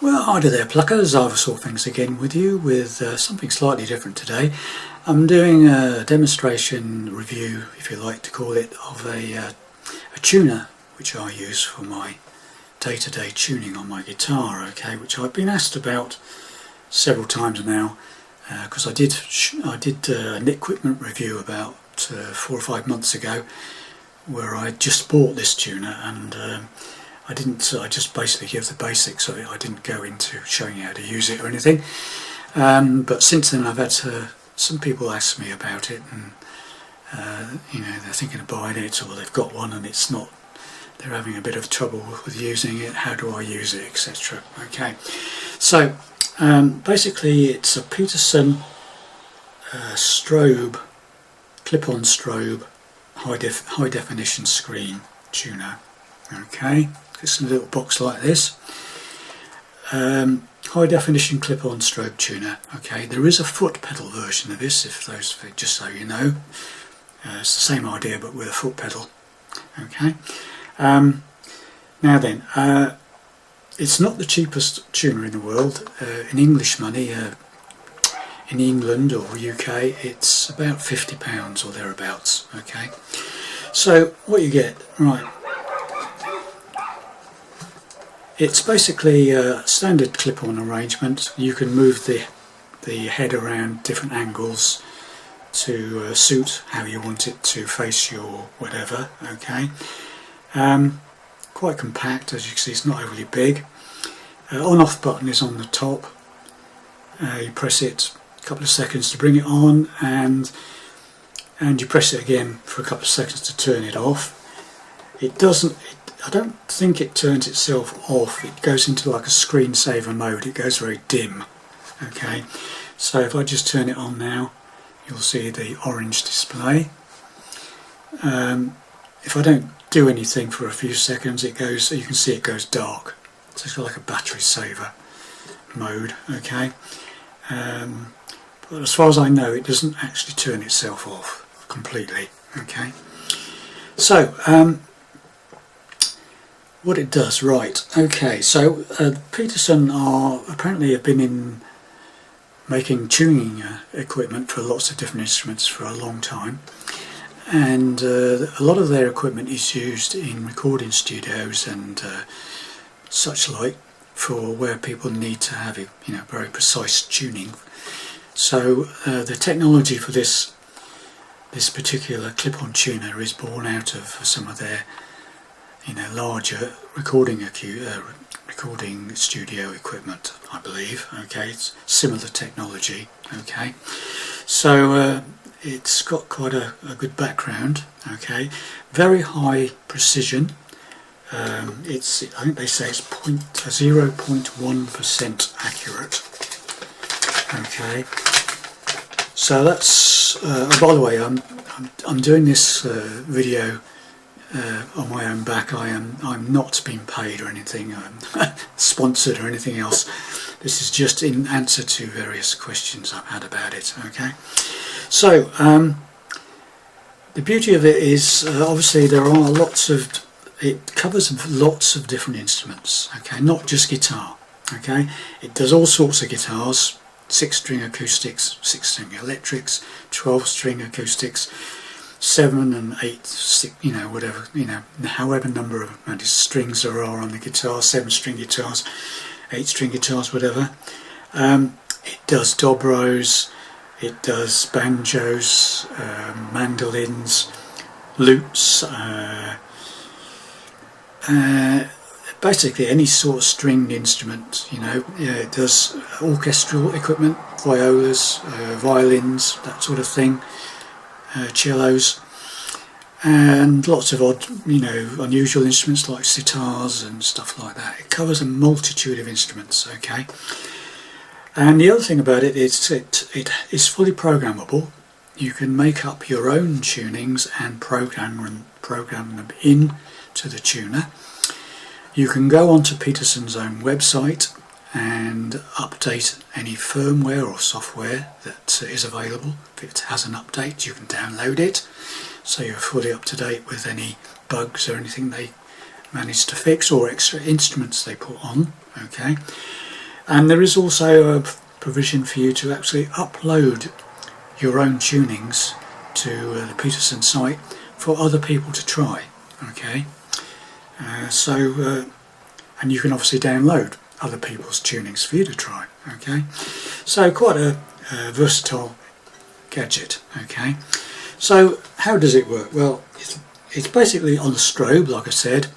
Well, hi there pluckers, I've All Things again with you with something slightly different today. I'm doing a demonstration review, if you like to call it, of a tuner which I use for my day-to-day tuning on my guitar, okay, which I've been asked about several times now, because I did an equipment review about 4 or 5 months ago where I just bought this tuner, and I just basically give the basics of it. I didn't go into showing you how to use it or anything. But since then I've had some people ask me about it, and they're thinking of buying it, or they've got one and it's not, they're having a bit of trouble with using it. How do I use it, etc. Okay, so basically it's a Peterson strobe, clip-on strobe, high definition screen tuner. Okay, it's in a little box like this. High definition clip-on strobe tuner. Okay, there is a foot pedal version of this, just so you know. It's the same idea but with a foot pedal. Okay. Now then, it's not the cheapest tuner in the world. In English money, in England or UK, it's about £50 or thereabouts. Okay. So what you get, right? It's basically a standard clip-on arrangement. You can move the head around different angles to suit how you want it to face your whatever. Okay, quite compact, as you can see. It's not overly big. On-off button is on the top. You press it a couple of seconds to bring it on, and you press it again for a couple of seconds to turn it off. I don't think it turns itself off. It goes into like a screensaver mode. It goes very dim. Okay, so if I just turn it on now, you'll see the orange display. If I don't do anything for a few seconds, you can see it goes dark. So it's got like a battery saver mode. Okay, but as far as I know, it doesn't actually turn itself off completely. Okay, so what it does, right? Okay, so Peterson apparently have been making tuning equipment for lots of different instruments for a long time, and a lot of their equipment is used in recording studios and such like, for where people need to have very precise tuning. So the technology for this particular clip-on tuner is born out of some of their larger recording studio equipment, I believe. Okay, it's similar technology. Okay, so it's got quite a good background. Okay, very high precision. I think they say it's 0.1% accurate. Okay, so that's. By the way, I'm doing this video on my own back. I'm not being paid or anything, sponsored or anything else. This is just in answer to various questions I've had about it. Okay, so the beauty of it is obviously it covers lots of different instruments. Okay, not just guitar. Okay, it does all sorts of guitars: 6-string acoustics, 6-string electrics, 12-string acoustics, 7 and 8, 6, whatever, however number of strings there are on the guitar, 7-string guitars, 8-string guitars, whatever. It does dobros, it does banjos, mandolins, lutes, basically any sort of stringed instrument. It does orchestral equipment, violas, violins, that sort of thing. Cellos, and lots of odd, unusual instruments like sitars and stuff like that. It covers a multitude of instruments. Okay, and the other thing about it is it is fully programmable. You can make up your own tunings and program them in to the tuner. You can go onto Peterson's own website and update any firmware or software that is available. If it has an update, you can download it, so you're fully up to date with any bugs or anything they manage to fix, or extra instruments they put on. Okay, And there is also a provision for you to actually upload your own tunings to the Peterson site for other people to try. Okay, and you can obviously download other people's tunings for you to try. Okay, so quite a versatile gadget. Okay, so how does it work? Well, it's basically on the strobe, like I said.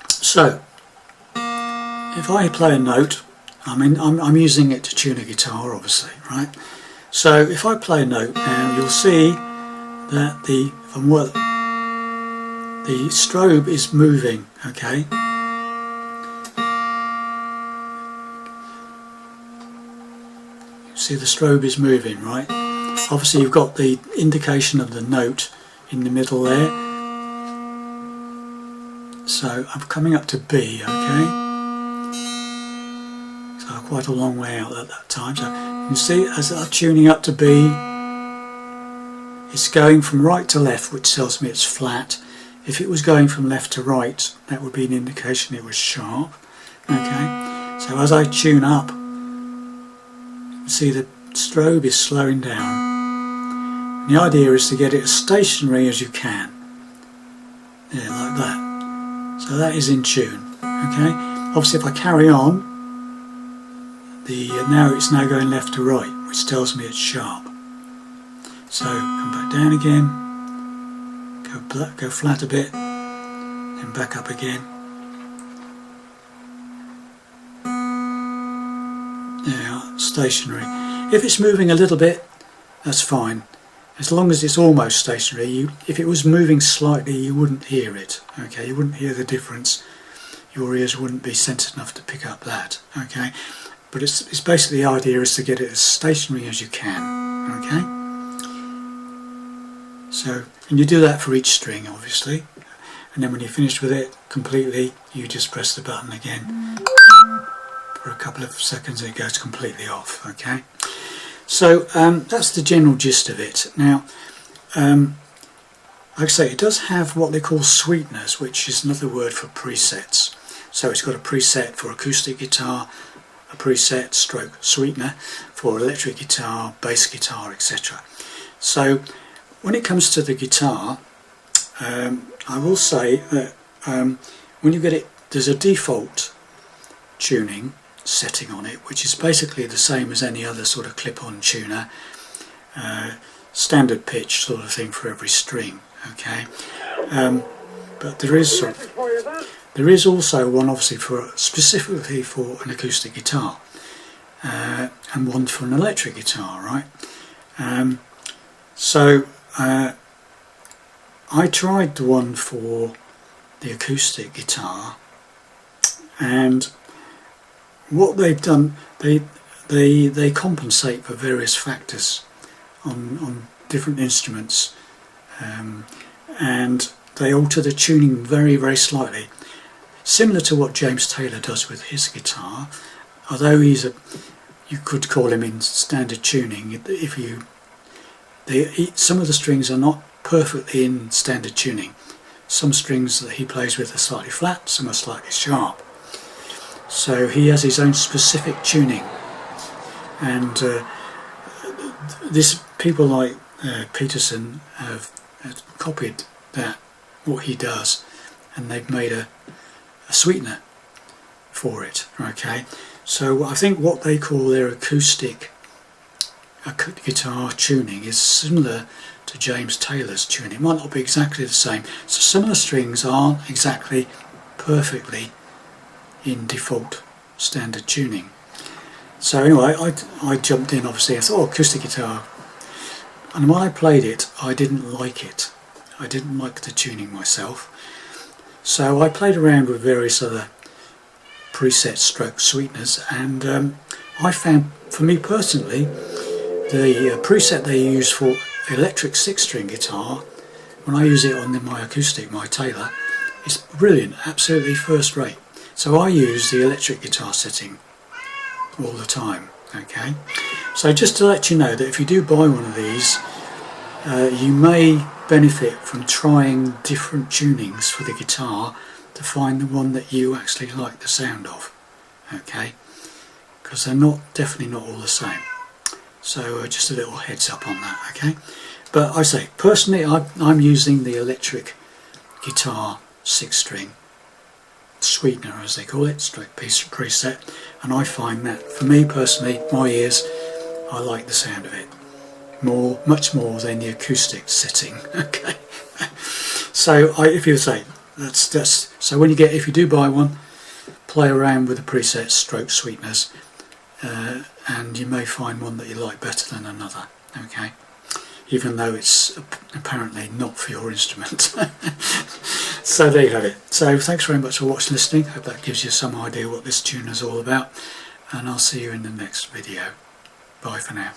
So if I play a note, I mean I'm using it to tune a guitar, obviously, right? So if I play a note now, you'll see that the strobe is moving. Okay. See, the strobe is moving, right? Obviously you've got the indication of the note in the middle there. So I'm coming up to B, okay? So quite a long way out at that time. So you can see as I'm tuning up to B, it's going from right to left, which tells me it's flat. If it was going from left to right, that would be an indication it was sharp. Okay, so as I tune up, see the strobe is slowing down. And the idea is to get it as stationary as you can. Yeah, like that. So that is in tune. Okay. Obviously, if I carry on, it's now going left to right, which tells me it's sharp. So come back down again, go flat a bit, then back up again. Yeah, stationary. If it's moving a little bit, that's fine. As long as it's almost stationary. If it was moving slightly, you wouldn't hear it. Okay, you wouldn't hear the difference. Your ears wouldn't be sensitive enough to pick up that. Okay, but it's basically the idea is to get it as stationary as you can. Okay. So, and you do that for each string, obviously. And then when you're finished with it completely, you just press the button again. For a couple of seconds it goes completely off. Okay, so that's the general gist of it. Now like I say, it does have what they call sweeteners, which is another word for presets. So it's got a preset for acoustic guitar, a preset stroke sweetener for electric guitar, bass guitar, etc. So when it comes to the guitar, I will say that when you get it, there's a default tuning setting on it, which is basically the same as any other sort of clip-on tuner, standard pitch sort of thing for every string. Okay, but there is also one obviously specifically for an acoustic guitar, and one for an electric guitar, right? So I tried the one for the acoustic guitar, and what they've done, they compensate for various factors on different instruments, and they alter the tuning very, very slightly, similar to what James Taylor does with his guitar. Although you could call him in standard tuning. Some of the strings are not perfectly in standard tuning. Some strings that he plays with are slightly flat, some are slightly sharp. So he has his own specific tuning, and people like Peterson have copied what he does, and they've made a sweetener for it. Okay, so I think what they call their acoustic guitar tuning is similar to James Taylor's tuning. It might not be exactly the same, so some of the strings aren't exactly perfectly in default standard tuning. So anyway, I jumped in, obviously. I thought, acoustic guitar, and when I played it, I didn't like it. I didn't like the tuning myself, so I played around with various other preset stroke sweeteners, and I found, for me personally, the preset they use for electric 6-string guitar, when I use it on my acoustic, my Taylor, is brilliant, absolutely first rate. So I use the electric guitar setting all the time. Okay, so just to let you know that if you do buy one of these, you may benefit from trying different tunings for the guitar to find the one that you actually like the sound of, okay, because they're definitely not all the same. So just a little heads up on that, okay. But I say, personally, I'm using the electric guitar 6-string sweetener, as they call it, straight piece preset, and I find that, for me personally, my ears, I like the sound of it much more than the acoustic setting. Okay, so if you say that's so when if you do buy one, play around with the preset stroke sweeteners, and you may find one that you like better than another. Okay, even though it's apparently not for your instrument. So there you have it. So thanks very much for watching, listening. Hope that gives you some idea what this tuner is all about, and I'll see you in the next video. Bye for now.